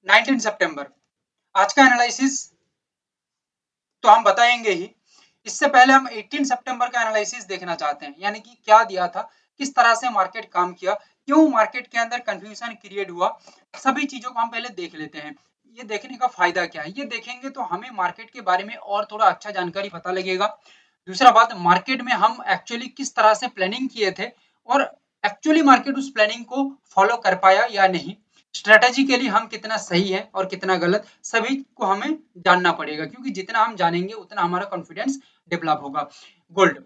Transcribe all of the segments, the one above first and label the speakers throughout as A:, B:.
A: 19 सितंबर। आज का एनालिसिस तो हम बताएंगे ही। इससे पहले हम 18 सितंबर का एनालिसिस देखना चाहते हैं, यानी कि क्या दिया था, किस तरह से मार्केट काम किया, क्यों मार्केट के अंदर कंफ्यूजन क्रिएट हुआ, सभी चीजों को हम पहले देख लेते हैं। ये देखने का फायदा क्या है, ये देखेंगे तो हमें मार्केट के बारे में और थोड़ा अच्छा जानकारी पता लगेगा। दूसरा बात, मार्केट में हम एक्चुअली किस तरह से प्लानिंग किए थे और एक्चुअली मार्केट उस प्लानिंग को फॉलो कर पाया या नहीं, स्ट्रेटेजिकली हम कितना सही है और कितना गलत, सभी को हमें जानना पड़ेगा, क्योंकि जितना हम जानेंगे उतना हमारा कॉन्फिडेंस डेवलप होगा। गोल्ड,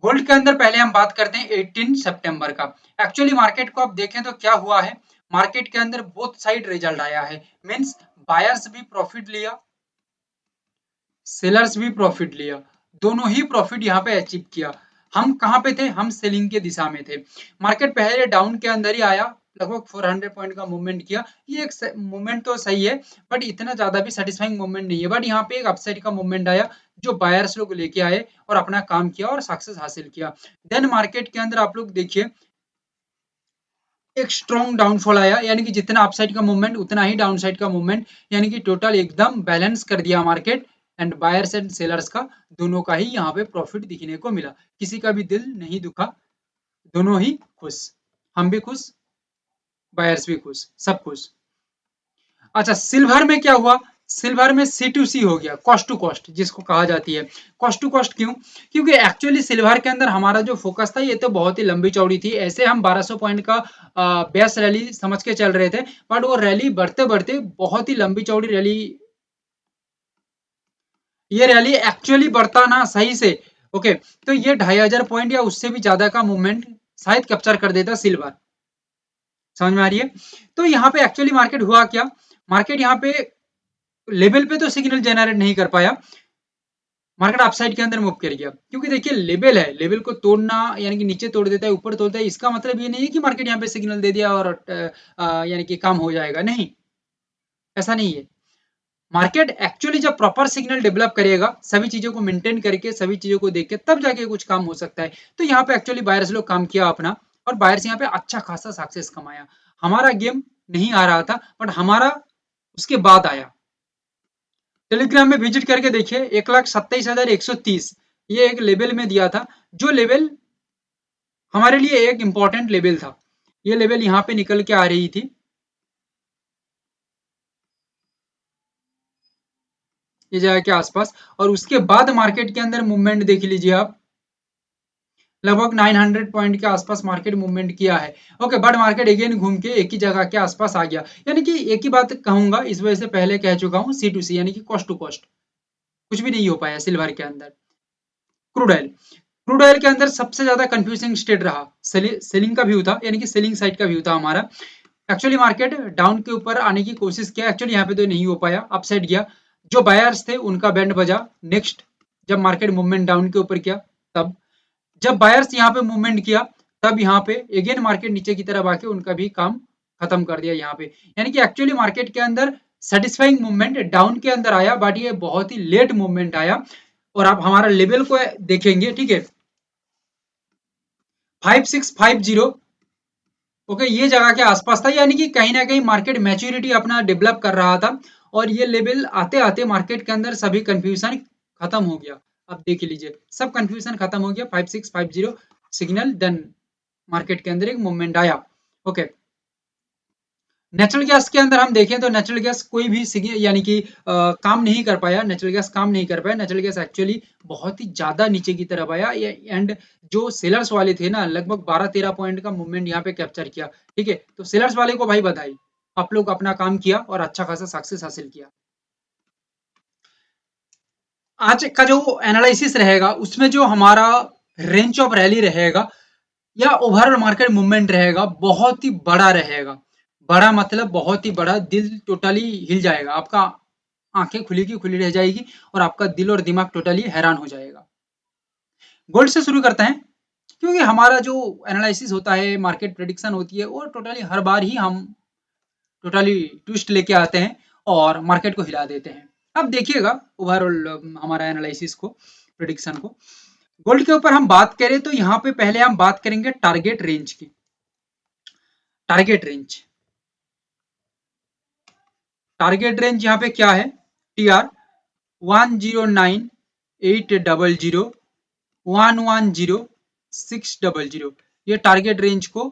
A: गोल्ड के अंदर पहले हम बात करते हैं 18 सितंबर का। एक्चुअली मार्केट को आप देखें तो क्या हुआ है, मार्केट के अंदर बोथ साइड रिजल्ट आया है, मींस बायर्स भी प्रॉफिट लिया, सेलर्स भी प्रॉफिट लिया, दोनों ही प्रॉफिट यहाँ पे अचीव किया। हम कहाँ पे थे, हम सेलिंग के दिशा में थे। मार्केट पहले डाउन के अंदर ही आया, लगभग 400 पॉइंट का मूवमेंट किया। ये एक मूवमेंट तो सही है, बट इतना ज्यादा भी सेटिस्फाइंग मूवमेंट नहीं है। बट यहाँ पे एक अपसाइड का मूवमेंट आया, जो बायर्स लोग लेके आए और अपना काम किया और सक्सेस हासिल किया। देन मार्केट के अंदर आप लोग देखिए एक स्ट्रॉन्ग डाउनफॉल आया, यानी कि जितना अपसाइड का मूवमेंट उतना ही डाउनसाइड का मूवमेंट, यानी कि टोटल एकदम बैलेंस कर दिया market. And buyers and sellers का दोनों का ही यहाँ पे प्रॉफिट दिखने को मिला, किसी का भी दिल नहीं दुखा, दोनों ही खुश, हम भी खुश, बायर्स भी खुश, सब खुश। अच्छा, सिल्वर में क्या हुआ, सिल्वर में C2C हो गया, कॉस्ट टू कॉस्ट जिसको कहा जाती है। कॉस्ट टू कॉस्ट क्यों, क्योंकि एक्चुअली सिल्वर के अंदर हमारा जो फोकस था ये तो बहुत ही लंबी चौड़ी थी, ऐसे हम 1200 पॉइंट का बेस रैली समझ के चल रहे थे, बट वो रैली बढ़ते बढ़ते बहुत ही लंबी चौड़ी रैली, ये रैली एक्चुअली बढ़ता ना सही से, ओके, तो ये 2500 पॉइंट या उससे भी ज्यादा का मूवमेंट शायद कैप्चर कर देता सिल्वर, समझ में आ रही है। तो यहाँ पे एक्चुअली मार्केट हुआ क्या, मार्केट यहाँ पे लेवल पे तो सिग्नल जनरेट नहीं कर पाया, मार्केट अपसाइड के अंदर मूव कर गया, क्योंकि देखिए लेवल है, लेवल को तोड़ना यानी कि नीचे तोड़ देता है ऊपर तोड़ता है, इसका मतलब ये नहीं है कि मार्केट यहाँ पे सिग्नल दे दिया और यानी कि काम हो जाएगा, नहीं, ऐसा नहीं है। मार्केट एक्चुअली जब प्रॉपर सिग्नल डेवलप करेगा, सभी चीजों को मेंटेन करके, सभी चीजों को देख के, तब जाके कुछ काम हो सकता है। तो यहाँ पे एक्चुअली बायर्स लोग काम किया अपना, और बायर्स यहाँ पे अच्छा खासा सक्सेस कमाया। हमारा गेम नहीं आ रहा था, बट हमारा उसके बाद आया। टेलीग्राम में विजिट करके देखिए, 1,27,130 ये एक लेवल में दिया था, जो लेवल हमारे लिए एक इंपॉर्टेंट लेवल था। ये लेवल यहाँ पे निकल के आ रही थी, ये जगह के आसपास, और उसके बाद मार्केट के अंदर मूवमेंट देख लीजिए आप, लगभग 900 पॉइंट के आसपास मार्केट मूवमेंट किया है। ओके, बट मार्केट अगेन घूम के एक ही जगह के आसपास आ गया, यानी कि एक ही बात कहूंगा, इस वजह से पहले कह चुका हूँ, C2C यानी कि कॉस्ट टू कॉस्ट कुछ भी नहीं हो पाया सिल्वर के अंदर। क्रूड ऑयल, क्रूड ऑयल के अंदर सबसे ज्यादा कंफ्यूजिंग स्टेट रहा, सेलिंग का व्यू था, यानी कि सेलिंग साइड का व्यू था हमारा। एक्चुअली मार्केट डाउन के ऊपर आने की कोशिश किया, एक्चुअली यहाँ पे तो नहीं हो पाया, अपसाइड गया। जो बायर्स थे उनका बैंड बजा नेक्स्ट, जब मार्केट मूवमेंट डाउन के ऊपर किया, तब जब बायर्स यहाँ पे मूवमेंट किया, तब यहाँ पे अगेन मार्केट नीचे की तरफ आके उनका भी काम खत्म कर दिया यहाँ पे। यानी कि एक्चुअली मार्केट के अंदर सेटिस्फाइंग मूवमेंट डाउन के अंदर आया, बट ये बहुत ही लेट मूवमेंट आया। और आप हमारा लेवल को देखेंगे, ठीक है, 5650, ओके, ये जगह के आसपास था, यानी कि कहीं ना कहीं मार्केट मैच्योरिटी अपना डेवलप कर रहा था, और ये लेवल आते आते मार्केट के अंदर सभी कंफ्यूजन खत्म हो गया। अब देख लीजिए, सब कंफ्यूजन खत्म हो गया, 5650 सिग्नल डन, मार्केट के अंदर एक मूवमेंट आया। ओके, नेचुरल गैस के अंदर हम देखें तो नेचुरल गैस कोई भी यानी कि काम नहीं कर पाया, नेचुरल गैस काम नहीं कर पाया, नेचुरल गैस एक्चुअली बहुत ही ज्यादा नीचे की तरफ आया। एंड जो सेलर्स वाले थे ना, लगभग 12-13 पॉइंट का मूवमेंट यहाँ पे कैप्चर किया, ठीक है, तो सेलर्स वाले को भाई बधाई, आप लोग अपना काम किया और अच्छा खासा सक्सेस हासिल किया। आज का जो एनालिसिस रहेगा उसमें जो हमारा रेंज ऑफ रैली रहेगा या ओवरऑल मार्केट मूवमेंट रहेगा, बहुत ही बड़ा रहेगा। बड़ा मतलब बहुत ही बड़ा, दिल टोटली हिल जाएगा आपका, आंखें खुली की खुली रह जाएगी, और आपका दिल और दिमाग टोटली हैरान हो जाएगा। गोल्ड से शुरू करते हैं, क्योंकि हमारा जो एनालिसिस होता है, मार्केट प्रेडिक्शन होती है, वो टोटली हर बार ही हम टोटली ट्विस्ट लेके आते हैं और मार्केट को हिला देते हैं। अब देखिएगा ओवरऑल हमारा एनालिसिस को, प्रेडिक्शन को। गोल्ड के ऊपर हम बात करें तो यहाँ पे पहले हम बात करेंगे टारगेट रेंज की। टारगेट रेंज, टारगेट रेंज यहाँ पे क्या है, TR 109,800 110,600, ये टारगेट रेंज को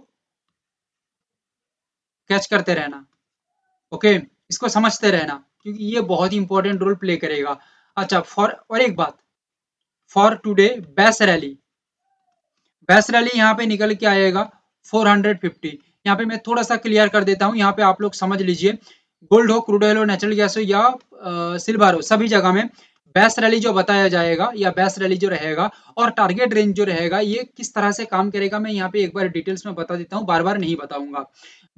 A: कैच करते रहना। ओके, इसको समझते रहना क्योंकि ये बहुत ही इंपॉर्टेंट रोल प्ले करेगा। अच्छा, और एक बात, फॉर टुडे बेस रैली यहाँ पे निकल के आएगा 450। यहाँ पे मैं थोड़ा सा क्लियर कर देता हूँ, यहाँ पे आप लोग समझ लीजिए, गोल्ड हो, क्रूड ऑयल हो, नेचुरल गैस हो या सिल्वर हो, सभी जगह में बेस रैली जो बताया जाएगा या बेस रैली जो रहेगा और टारगेट रेंज जो रहेगा ये किस तरह से काम करेगा, मैं यहाँ पे एक बार डिटेल्स में बता देता हूँ, बार बार नहीं बताऊंगा।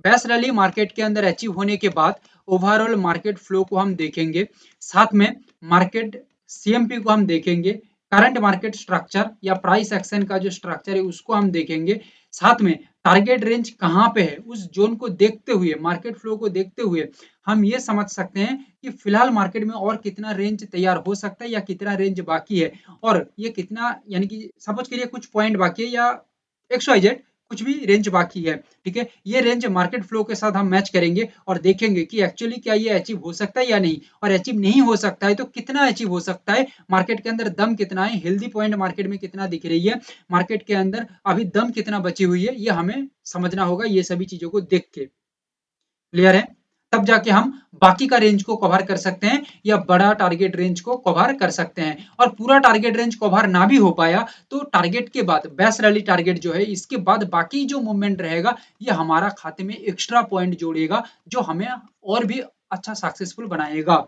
A: बेस रैली मार्केट के अंदर अचीव होने के बाद ओवरऑल मार्केट फ्लो को हम देखेंगे, साथ में मार्केट CMP को हम देखेंगे, करंट मार्केट स्ट्रक्चर या प्राइस एक्शन का जो स्ट्रक्चर है उसको हम देखेंगे, साथ में टारगेट रेंज कहाँ पे है उस जोन को देखते हुए, मार्केट फ्लो को देखते हुए हम ये समझ सकते हैं कि फिलहाल मार्केट में और कितना रेंज तैयार हो सकता है या कितना रेंज बाकी है, और ये कितना, यानी कि सपोज करिए कुछ पॉइंट बाकी है या XYZ कुछ भी रेंज बाकी है, ठीक है, ये रेंज मार्केट फ्लो के साथ हम मैच करेंगे और देखेंगे कि एक्चुअली क्या ये अचीव हो सकता है या नहीं, और अचीव नहीं हो सकता है तो कितना अचीव हो सकता है, मार्केट के अंदर दम कितना है, हेल्दी पॉइंट मार्केट में कितना दिख रही है, मार्केट के अंदर अभी दम कितना बची हुई है, ये हमें समझना होगा ये सभी चीजों को देख के। क्लियर है, तब जाके हम बाकी का रेंज को कवर कर सकते हैं या बड़ा टारगेट रेंज को कवर कर सकते हैं, और पूरा टारगेट रेंज कवर ना भी हो पाया तो टारगेट के बाद बेस रैली टारगेट जो है इसके बाद बाकी जो मूवमेंट रहेगा ये हमारा खाते में एक्स्ट्रा पॉइंट जोड़ेगा जो हमें और भी अच्छा सक्सेसफुल बनाएगा।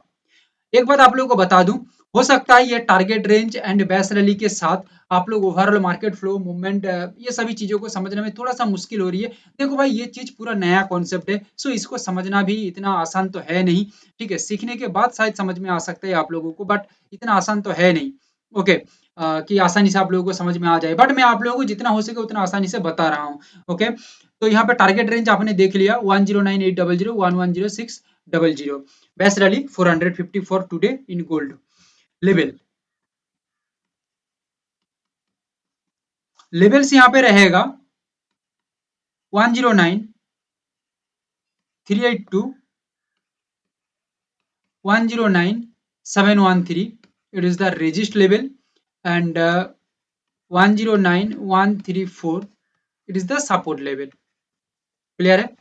A: एक बात आप लोगों को बता दूं, हो सकता है ये target range and base rally के साथ आप लोग ओवरऑल मार्केट फ्लो मूवमेंट ये सभी चीजों को समझने में थोड़ा सा मुश्किल हो रही है। देखो भाई ये चीज पूरा नया कॉन्सेप्ट है, सो इसको समझना भी इतना आसान तो है नहीं, ठीक है, सीखने के बाद शायद समझ में आ सकता है आप लोगों को, बट इतना आसान तो है नहीं। ओके, कि आसानी से आप लोगों को समझ में आ जाए, बट मैं आप लोगों को जितना हो सके उतना आसानी से बता रहा हूँ। ओके, तो यहाँ पे टारगेट रेंज आपने देख लिया 109,800 110,600, base rally 450 for today in gold level. Levels यहाँ पे रहेगा 109,382 109,713, it is the resist level, and 109,134 it is the support level। Clear है,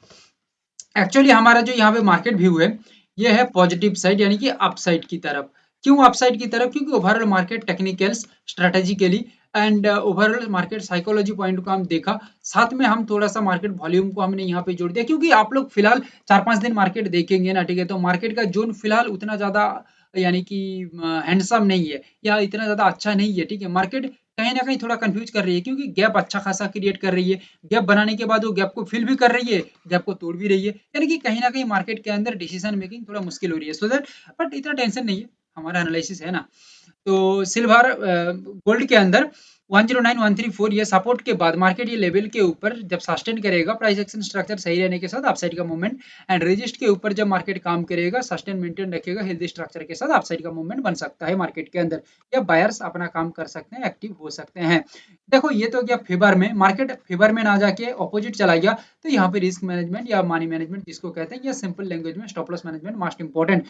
A: एक्चुअली हमारा जो यहाँ पे मार्केट व्यू है ये है पॉजिटिव साइड यानी कि अपसाइड की तरफ। क्यों अपसाइड की तरफ, क्योंकि overall market technicals strategically and overall market psychology point को हम देखा, साथ में हम थोड़ा सा मार्केट वॉल्यूम को हमने यहाँ पे जोड़ दिया, क्योंकि आप लोग फिलहाल 4-5 दिन मार्केट देखेंगे ना, ठीक है, तो मार्केट का जोन फिलहाल उतना ज्यादा यानी कि हैंडसम नहीं है या इतना ज्यादा अच्छा नहीं है, ठीक है, मार्केट कहीं ना कहीं थोड़ा कंफ्यूज कर रही है क्योंकि गैप अच्छा खासा क्रिएट कर रही है, गैप बनाने के बाद वो गैप को फिल भी कर रही है, गैप को तोड़ भी रही है, यानी कि कहीं ना कहीं मार्केट के अंदर डिसीजन मेकिंग थोड़ा मुश्किल हो रही है, सो दैट, बट इतना टेंशन नहीं है, हमारा एनालिसिस है ना। तो सिल्वर गोल्ड के अंदर 109,134 ये सपोर्ट के बाद मार्केट ये लेवल के ऊपर जब सस्टेन करेगा, प्राइस एक्शन स्ट्रक्चर सही रहने के साथ अपसाइड का मूवमेंट, एंड रेजिस्ट के ऊपर जब मार्केट काम करेगा, सस्टेन मेंटेन रखेगा, हेल्दी स्ट्रक्चर के साथ अपसाइड का मूवमेंट बन सकता है मार्केट के अंदर, या बायर्स अपना काम कर सकते हैं, एक्टिव हो सकते हैं। देखो ये तो क्या फेवर में, मार्केट फेवर में ना जाके ऑपोजिट चला गया तो यहाँ पे रिस्क मैनेजमेंट या मनी मैनेजमेंट जिसको कहते हैं, या सिंपल लैंग्वेज में stop loss management most important.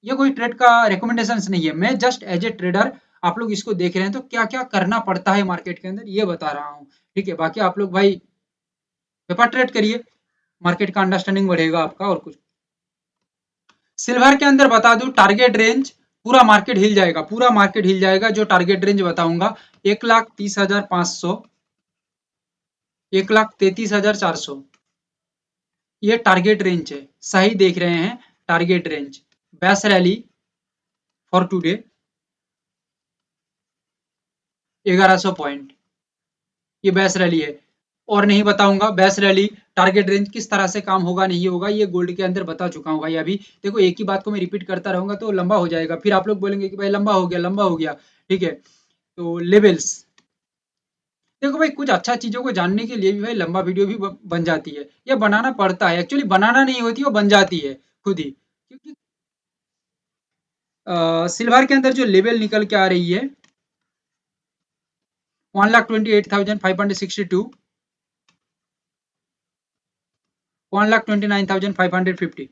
A: ये कोई ट्रेड का रिकमेंडेशन नहीं है, मैं जस्ट एज ए ट्रेडर आप लोग इसको देख रहे हैं तो क्या क्या करना पड़ता है मार्केट के अंदर ये बता रहा हूँ, ठीक है, बाकी आप लोग भाई पेपर ट्रेड करिए, मार्केट का अंडरस्टैंडिंग बढ़ेगा आपका, और कुछ। सिल्वर के अंदर बता दूं टारगेट रेंज, पूरा मार्केट हिल जाएगा, पूरा मार्केट हिल जाएगा, जो टारगेट रेंज बताऊंगा 1,30,500 1,33,400, ये टारगेट रेंज है, सही देख रहे हैं, target range, base rally for today 1,100 point, ये बेस रैली है, और नहीं बताऊंगा बेस रैली टारगेट रेंज किस तरह से काम होगा नहीं होगा, ये गोल्ड के अंदर बता चुका हूँ भाई। अभी देखो एक ही बात को मैं रिपीट करता रहूंगा तो लंबा हो जाएगा, फिर आप लोग बोलेंगे कि भाई लंबा हो गया, लंबा हो गया, ठीक है। तो लेवल्स, देखो भाई कुछ अच्छा चीजों को जानने के लिए भी भाई लंबा वीडियो भी बन जाती है, या बनाना पड़ता है, एक्चुअली बनाना नहीं होती, वो बन जाती है खुद ही, क्योंकि सिल्वर के अंदर जो लेवल निकल के आ रही है 1,28,562 1,29,550,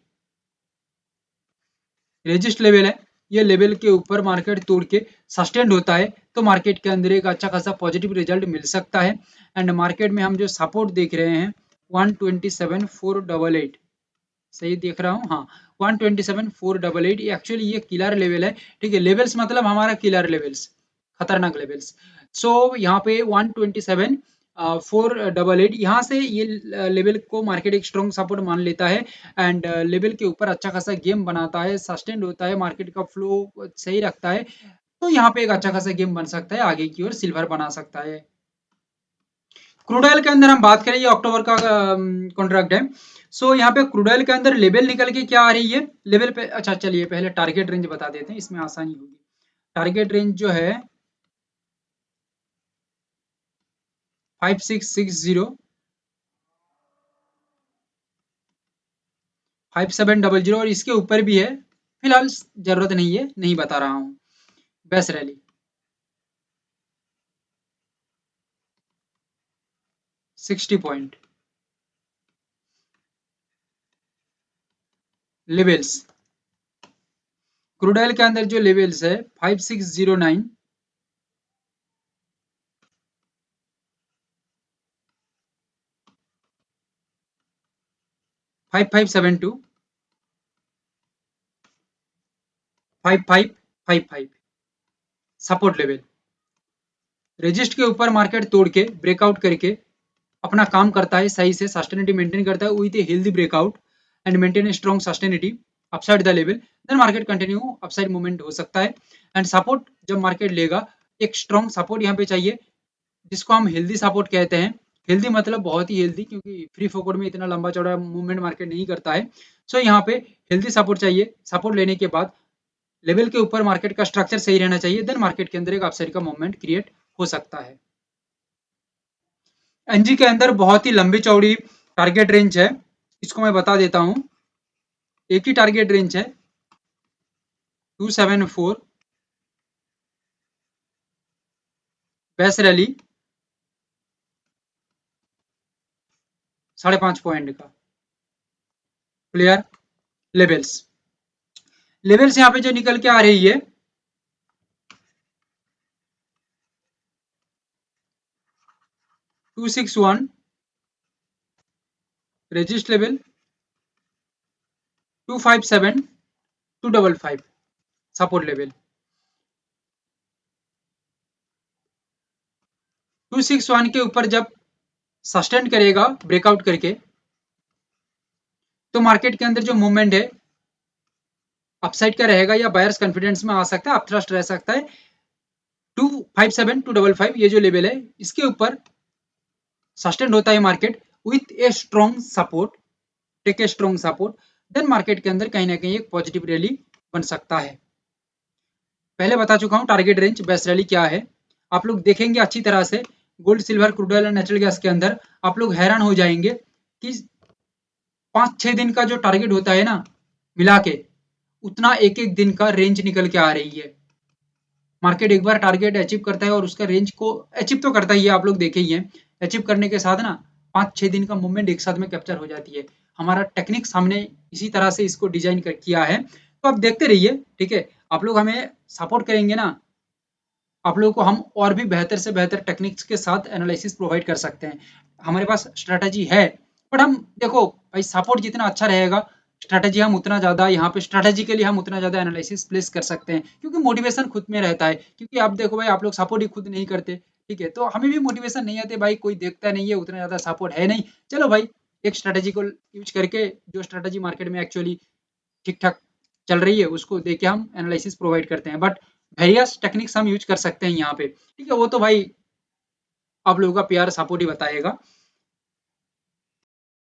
A: रेजिस्ट लेवल है, ये लेवल के ऊपर मार्केट तोड़ के सस्टेन्ड होता है तो मार्केट के अंदर एक अच्छा खासा पॉजिटिव रिजल्ट मिल सकता है। एंड मार्केट में हम जो सपोर्ट देख रहे हैं 127,488, सही देख रहा हूँ, हाँ 127,488, एक्चुअली ये किलर लेवल है, ठीक है। लेवल्स मतलब हमारा किलर लेवल्स, खतरनाक लेवल्स। सो यहाँ पे 127,488, यहाँ से ये लेवल को मार्केट एक स्ट्रॉन्ग सपोर्ट मान लेता है एंड लेवल के ऊपर अच्छा खासा गेम बनाता है, सस्टेन्ड होता है, मार्केट का फ्लो सही रखता है, तो यहाँ पे एक अच्छा खासा गेम बन सकता है, आगे की ओर सिल्वर बना सकता है। क्रूड ऑयल के अंदर हम बात करें, ये अक्टूबर का कॉन्ट्रैक्ट है। सो यहाँ पे क्रूड ऑयल के अंदर लेवल निकल के क्या आ रही है, लेवल पे, अच्छा चलिए पहले टारगेट रेंज बता देते हैं, इसमें आसानी होगी। टारगेट रेंज जो है 5660, 5700 और इसके ऊपर भी है, फिलहाल जरूरत नहीं है, नहीं बता रहा हूँ। Best rally 60 point. Levels crude oil के अंदर जो लेवल्स है 5609, 5572, 5555 सपोर्ट लेवल। रेजिस्ट के ऊपर मार्केट तोड़ के ब्रेकआउट करके अपना काम करता है, सही से सस्टेनिटी मेंटेन करता है with a healthy breakout and maintain a strong sustainability upside the level, then market continue upside movement हो सकता है। एंड सपोर्ट जब मार्केट लेगा, एक स्ट्रॉन्ग सपोर्ट यहाँ पे चाहिए, जिसको हम हेल्दी सपोर्ट कहते हैं। हेल्दी मतलब बहुत ही हेल्दी, क्योंकि फ्री फोकट में इतना लंबा चौड़ा मूवमेंट मार्केट नहीं करता है। सो यहाँ पे हेल्दी सपोर्ट चाहिए, सपोर्ट लेने के बाद लेवल के ऊपर मार्केट का स्ट्रक्चर सही रहना चाहिए, देन मार्केट के अंदर एक अपसाइड का मूवमेंट क्रिएट हो सकता है। एनजी के अंदर बहुत ही लंबी चौड़ी टारगेट रेंज है, इसको मैं बता देता हूं। एक ही टारगेट रेंज है 274, बेस रैली 5.5 पॉइंट का। क्लियर। लेवल्स लेवल्स यहाँ पे जो निकल के आ रही है 261 रेजिस्ट लेवल, 257, 255 सपोर्ट लेवल। 261 के ऊपर जब सस्टेन करेगा ब्रेकआउट करके, तो मार्केट के अंदर जो मूवमेंट है अपसाइड का रहेगा या बायर्स कॉन्फिडेंस में आ सकता है, अपथ्रस्ट रह सकता है। 257, 255 ये जो लेवल है, इसके ऊपर सस्टेन होता है market with a strong support, take a strong support, then market के अंदर कहीं ना कहीं एक पॉजिटिव रैली बन सकता है। पहले बता चुका हूं टारगेट रेंज बेस्ट रैली क्या है, आप लोग देखेंगे अच्छी तरह से। गोल्ड, सिल्वर, क्रूड ऑयल और नेचुरल गैस के अंदर आप लोग हैरान हो जाएंगे कि 5-6 दिन का जो टारगेट होता है ना, मिला के उतना एक एक दिन का रेंज निकल के आ रही है। मार्केट एक बार टारगेट अचीव करता है और उसका रेंज को अचीव तो करता ही है, आप लोग देखे ही हैं। अचीव करने के साथ ना 5-6 दिन का मूवमेंट एक साथ में कैप्चर हो जाती है। हमारा टेक्निक्स हमने इसी तरह से इसको डिजाइन किया है, तो आप देखते रहिए, ठीक है। आप लोग हमें सपोर्ट करेंगे ना, आप लोगों को हम और भी बेहतर से बेहतर टेक्निक्स के साथ एनालिसिस प्रोवाइड कर सकते हैं। हमारे पास स्ट्रेटजी है, बट हम देखो भाई, सपोर्ट जितना अच्छा रहेगा, स्ट्रेटजी हम उतना ज़्यादा यहाँ पे स्ट्रेटेजिकली हम उतना ज़्यादा एनालिसिस प्लेस कर सकते हैं, क्योंकि मोटिवेशन खुद में रहता है। क्योंकि आप देखो भाई, आप लोग सपोर्ट ही खुद नहीं करते, ठीक है, तो हमें भी मोटिवेशन नहीं आते भाई, कोई देखता नहीं है, उतना ज़्यादा सपोर्ट है नहीं, चलो भाई एक स्ट्रेटजी को यूज करके, जो स्ट्रेटजी मार्केट में एक्चुअली ठीक ठाक चल रही है उसको देख के हम एनालिसिस प्रोवाइड करते हैं। बट वेरियस टेक्निक्स हम यूज कर सकते हैं यहाँ पे, ठीक है, वो तो भाई आप लोगों का प्यार सपोर्ट ही बताएगा।